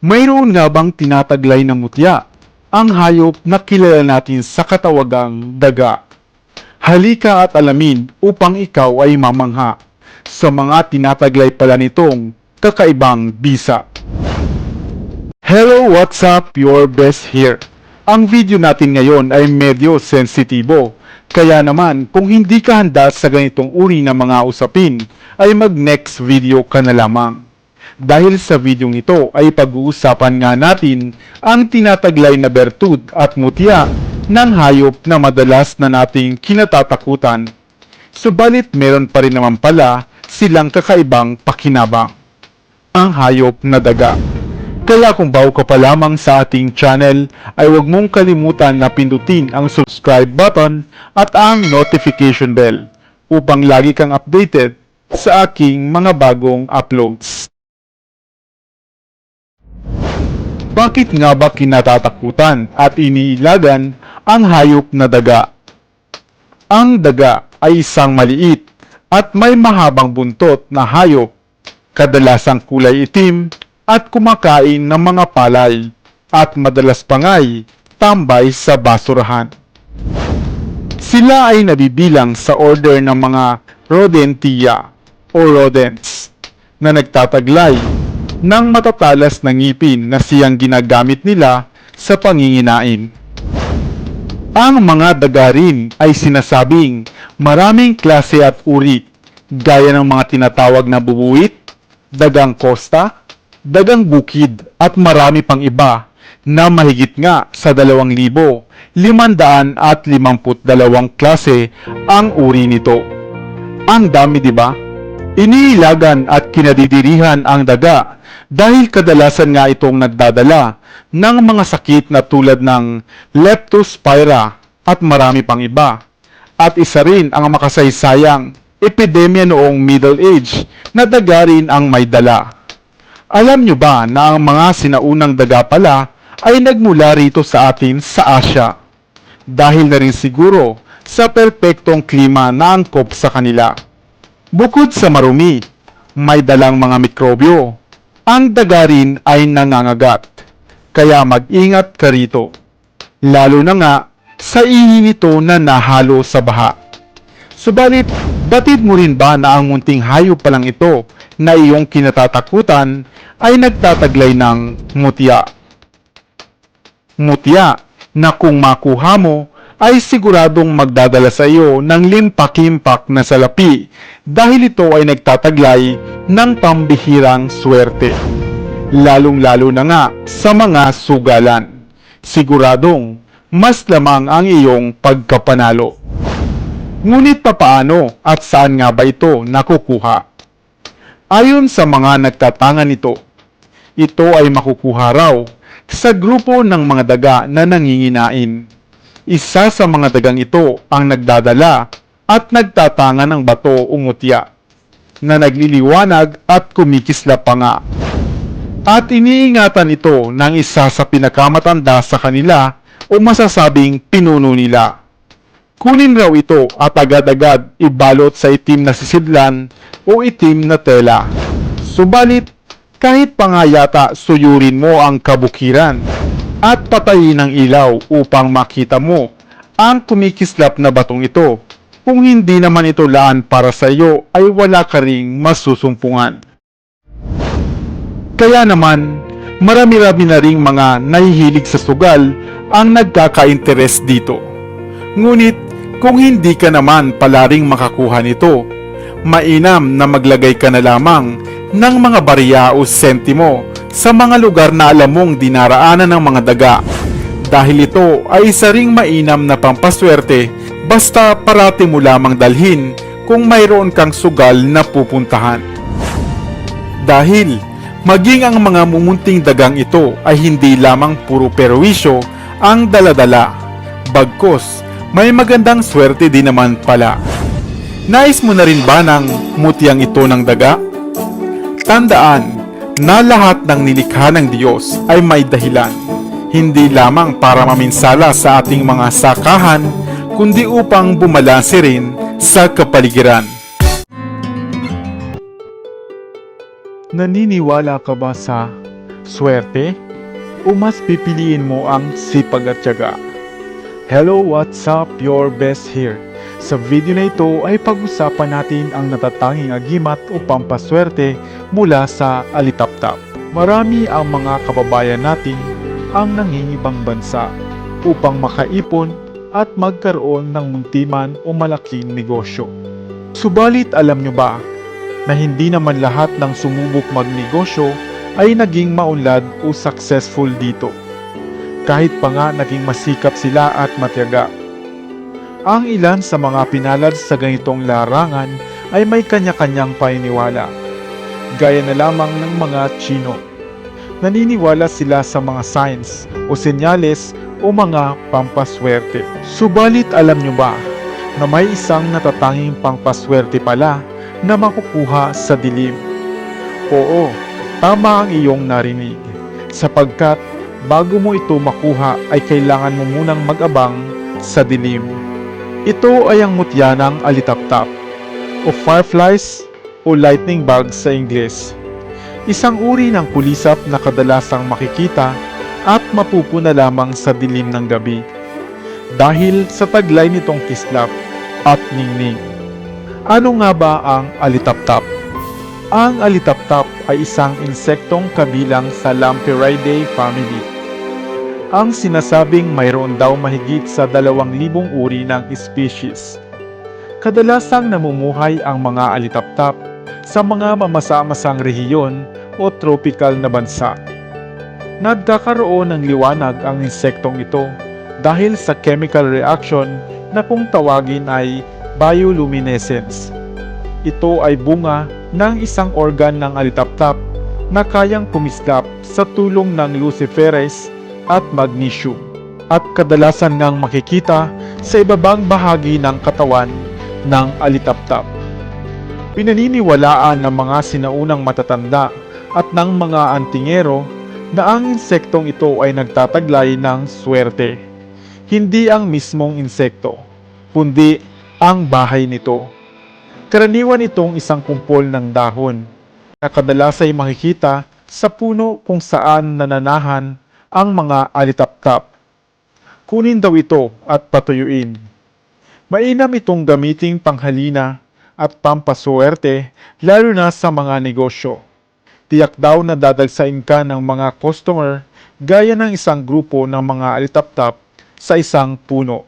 Mayroon nga bang tinataglay na mutya, ang hayop na kilala natin sa katawagang daga? Halika at alamin upang ikaw ay mamangha sa mga tinataglay pala nitong kakaibang bisa. Hello, what's up? Your best here. Ang video natin ngayon ay medyo sensitibo. Kaya naman, kung hindi ka handa sa ganitong uri ng mga usapin, ay mag-next video ka na lamang. Dahil sa video nito ay pag-uusapan nga natin ang tinataglay na bertud at mutya ng hayop na madalas na nating kinatatakutan. Subalit meron pa rin naman pala silang kakaibang pakinabang. Ang hayop na daga. Kaya kung bago ka pa lamang sa ating channel, ay huwag mong kalimutan na pindutin ang subscribe button at ang notification bell upang lagi kang updated sa aking mga bagong uploads. Bakit nga ba kinatatakutan at iniilagan ang hayop na daga? Ang daga ay isang maliit at may mahabang buntot na hayop, kadalasang kulay itim at kumakain ng mga palay at madalas pangay tambay sa basurahan. Sila ay nabibilang sa order ng mga Rodentia o rodents na nagtataglay ng matatalas na ngipin na siyang ginagamit nila sa panginginain. Ang mga daga rin ay sinasabing maraming klase at uri, gaya ng mga tinatawag na bubuwit, dagang kosta, dagang bukid at marami pang iba na mahigit nga sa 2,552 klase ang uri nito. Ang dami, di ba? Iniilagan at kinadidirihan ang daga dahil kadalasan nga itong nagdadala ng mga sakit na tulad ng leptospira at marami pang iba. At isa rin ang makasaysayang epidemya noong Middle Age na daga rin ang may dala. Alam nyo ba na ang mga sinaunang daga pala ay nagmula rito sa atin sa Asya? Dahil na rin siguro sa perpektong klima na angkop sa kanila. Bukod sa marumi, may dalang mga mikrobyo. Ang daga rin ay nangangagat, kaya mag-ingat ka rito. Lalo na nga sa ihi nito na nahalo sa baha. Subalit, batid mo rin ba na ang munting hayop pa lang ito na iyong kinatatakutan ay nagtataglay ng mutya? Mutya na kung makuha mo ay siguradong magdadala sa iyo ng limpak-limpak na salapi dahil ito ay nagtataglay ng pambihirang swerte. Lalong-lalo na nga sa mga sugalan. Siguradong mas lamang ang iyong pagkapanalo. Ngunit papaano at saan nga ba ito nakukuha? Ayon sa mga nagtatangan nito, ito ay makukuha raw sa grupo ng mga daga na nanginginain. Isa sa mga dagang ito ang nagdadala at nagtatanga ng bato o mutya na nagliliwanag at kumikislap pa nga. At iniingatan ito ng isa sa pinakamatanda sa kanila o masasabing pinuno nila. Kunin raw ito at agad-agad ibalot sa itim na sisidlan o itim na tela. Subalit, kahit pa nga yata suyurin mo ang kabukiran at patayin ang ilaw upang makita mo ang kumikislap na batong ito. Kung hindi naman ito laan para sa iyo ay wala ka ring masusumpungan. Kaya naman, marami-rami na ring mga nahihilig sa sugal ang nagkaka-interes dito. Ngunit kung hindi ka naman pala ring makakuha nito, mainam na maglagay ka na lamang ng mga barya o sentimo sa mga lugar na alam mong dinaraanan ng mga daga. Dahil ito ay isa ring mainam na pampaswerte basta parati mo lamang dalhin kung mayroon kang sugal na pupuntahan. Dahil maging ang mga mumunting dagang ito ay hindi lamang puro perwisyo ang daladala, bagkos may magandang swerte din naman pala. Nais mo na rin ba ng mutyang ito ng daga? Tandaan na lahat ng nilikha ng Diyos ay may dahilan, hindi lamang para maminsala sa ating mga sakahan, kundi upang bumalanse rin sa kapaligiran. Naniniwala ka ba sa swerte? O mas pipiliin mo ang sipag at tiyaga? Hello, what's up? Your best here. Sa video na ito ay pag-usapan natin ang natatanging agimat o pampaswerte mula sa alitaptap. Marami ang mga kababayan natin ang nangingibang bansa upang makaipon at magkaroon ng muntiman o malaking negosyo. Subalit alam nyo ba na hindi naman lahat ng sumubok magnegosyo ay naging maunlad o successful dito. Kahit pa nga naging masikap sila at matiyaga. Ang ilan sa mga pinalad sa ganitong larangan ay may kanya-kanyang paniniwala. Gaya na lamang ng mga Chino. Naniniwala sila sa mga signs o senyales o mga pampaswerte. Subalit alam nyo ba na may isang natatanging pampaswerte pala na makukuha sa dilim? Oo, tama ang iyong narinig, sapagkat bago mo ito makuha ay kailangan mo munang mag-abang sa dilim. Ito ay ang mutya ng alitaptap o fireflies o lightning bugs sa Ingles. Isang uri ng kulisap na kadalasang makikita at mapupuna lamang sa dilim ng gabi dahil sa taglay nitong kislap at ningning. Ano nga ba ang alitaptap? Ang alitaptap ay isang insektong kabilang sa Lampyridae family. Ang sinasabing mayroon daw mahigit sa 2,000 uri ng species. Kadalasang namumuhay ang mga alitaptap sa mga mamasa-masang rehiyon o tropical na bansa. Nagkakaroon ng liwanag ang insektong ito dahil sa chemical reaction na kung tawagin ay bioluminescence. Ito ay bunga ng isang organ ng alitaptap na kayang kumislap sa tulong ng luciferase at magnesium at kadalasan ngang makikita sa ibabang bahagi ng katawan ng alitaptap. Pinaniniwalaan ng mga sinaunang matatanda at ng mga antingero na ang insektong ito ay nagtataglay ng swerte. Hindi ang mismong insekto, kundi ang bahay nito. Karaniwan itong isang kumpol ng dahon na kadalas ay makikita sa puno kung saan nananahan ang mga alitaptap. Kunin daw ito at patuyuin. Mainam itong gamiting panghalina at pampaswerte lalo na sa mga negosyo. Tiyak daw na dadagsain ka ng mga customer gaya ng isang grupo ng mga alitaptap sa isang puno.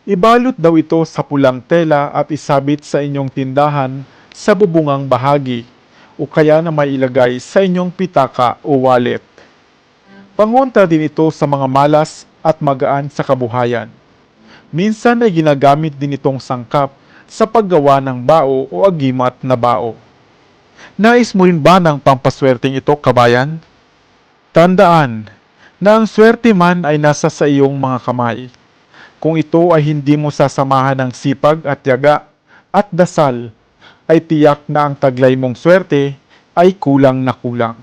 Ibalot daw ito sa pulang tela at isabit sa inyong tindahan sa bubungang bahagi o kaya na may ilagay sa inyong pitaka o wallet. Pangontra din ito sa mga malas at magaan sa kabuhayan. Minsan ay ginagamit din itong sangkap sa paggawa ng bao o agimat na bao. Nais mo rin ba ng pampaswerteng ito, kabayan? Tandaan na ang swerte man ay nasa sa iyong mga kamay. Kung ito ay hindi mo sasamahan ng sipag at tiyaga at dasal, ay tiyak na ang taglay mong swerte ay kulang na kulang.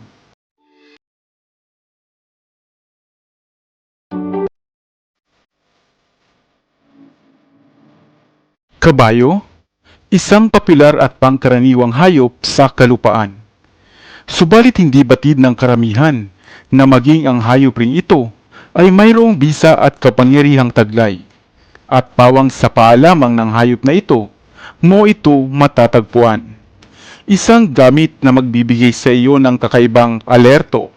Kabayo, isang popular at pangkaraniwang hayop sa kalupaan. Subalit hindi batid ng karamihan na maging ang hayop ring ito ay mayroong bisa at kapangyarihang taglay. At pawang sa paalamang ng hayop na ito, mo ito matatagpuan. Isang gamit na magbibigay sa iyo ng kakaibang alerto,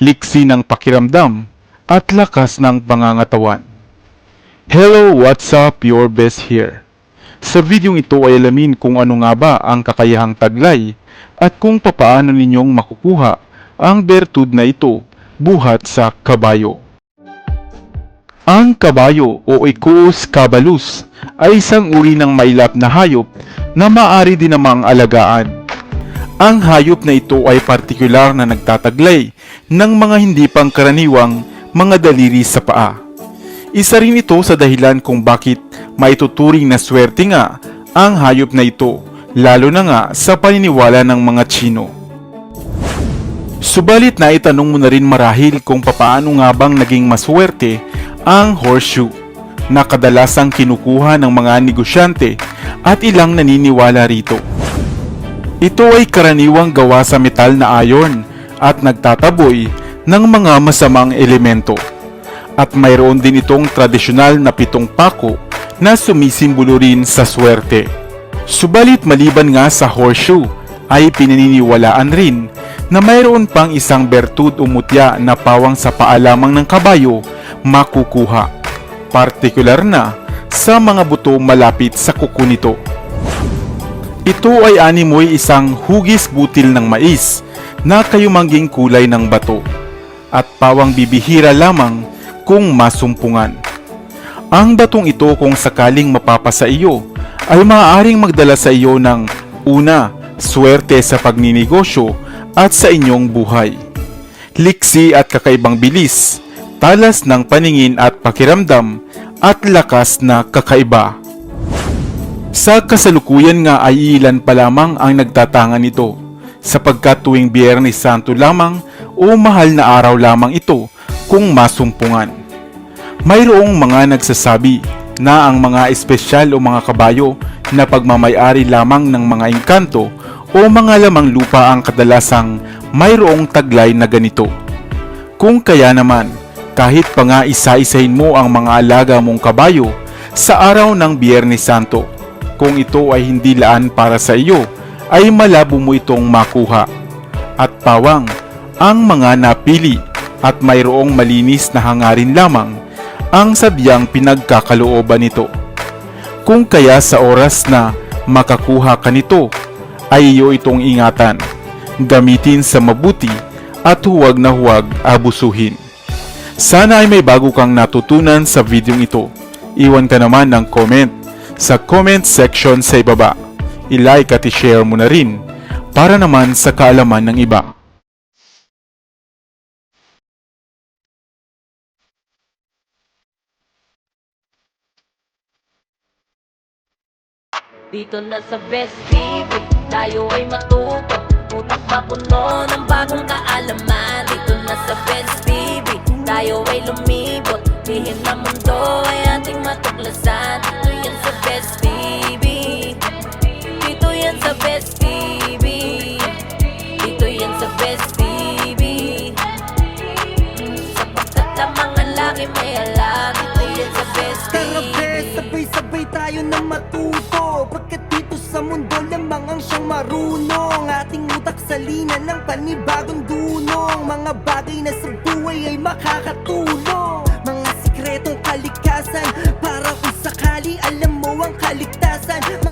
liksi ng pakiramdam, at lakas ng pangangatawan. Hello, what's up? Your best here. Sa videong ito ay alamin kung ano nga ba ang kakayahang taglay at kung papaano ninyong makukuha ang bertud na ito buhat sa kabayo. Ang kabayo o Equus caballus ay isang uri ng mailap na hayop na maaari din namang alagaan. Ang hayop na ito ay partikular na nagtataglay ng mga hindi pangkaraniwang mga daliri sa paa. Isa rin ito sa dahilan kung bakit maituturing na swerte nga ang hayop na ito, lalo na nga sa paniniwala ng mga Chino. Subalit na itanong mo na rin marahil kung papaano nga bang naging maswerte ang horseshoe na kadalasang kinukuha ng mga negosyante at ilang naniniwala rito. Ito ay karaniwang gawa sa metal na iron at nagtataboy ng mga masamang elemento. At mayroon din itong tradisyonal na 7 pako na sumisimbolo rin sa swerte. Subalit maliban nga sa horseshoe ay pinaniniwalaan rin na mayroon pang isang bertud o mutya na pawang sa paa lamang ng kabayo makukuha, partikular na sa mga buto malapit sa kuko nito. Ito ay animoy isang hugis butil ng mais na kayumangging kulay ng bato at pawang bibihira lamang kung masumpungan. Ang batong ito kung sakaling mapapasa iyo ay maaaring magdala sa iyo ng una, swerte sa pagninegosyo at sa inyong buhay, liksi at kakaibang bilis, talas ng paningin at pakiramdam at lakas na kakaiba. Sa kasalukuyan nga ay ilan pa lamang ang nagtatangan nito, sapagkat tuwing Biyernes Santo lamang o mahal na araw lamang ito kung masumpungan. Mayroong mga nagsasabi na ang mga espesyal o mga kabayo na pagmamayari lamang ng mga engkanto o mga lamang lupa ang kadalasang mayroong taglay na ganito. Kung kaya naman, kahit pa nga isa-isahin mo ang mga alaga mong kabayo sa araw ng Biyernes Santo, kung ito ay hindi laan para sa iyo, ay malabo mo itong makuha. At pawang, ang mga napili at mayroong malinis na hangarin lamang ang sadyang pinagkakalooban nito. Kung kaya sa oras na makakuha ka nito, ay iyo itong ingatan, gamitin sa mabuti at huwag na huwag abusuhin. Sana ay may bago kang natutunan sa videong ito. Iwan ka naman ng comment sa comment section sa ibaba. I-like at i-share mo na rin para naman sa kaalaman ng iba. Dito na sa Best TV, tayo ay matuto, utak mapuno ng bagong kaalaman. Dito na sa Best TV, tayo ay lumibot, lihim na mundo ay ating matuklasan. Dito yan sa Best TV, dito yan sa Best TV, dito yan sa Best TV. Sapagkat ang mga laki may alam, dito yan sa Best TV. Tara bes, sabay-sabay tayo na matuto, pagkat dito sa mundo lamang ang siyang marunong. Ating utak sa linan ng panibagong dunong, mga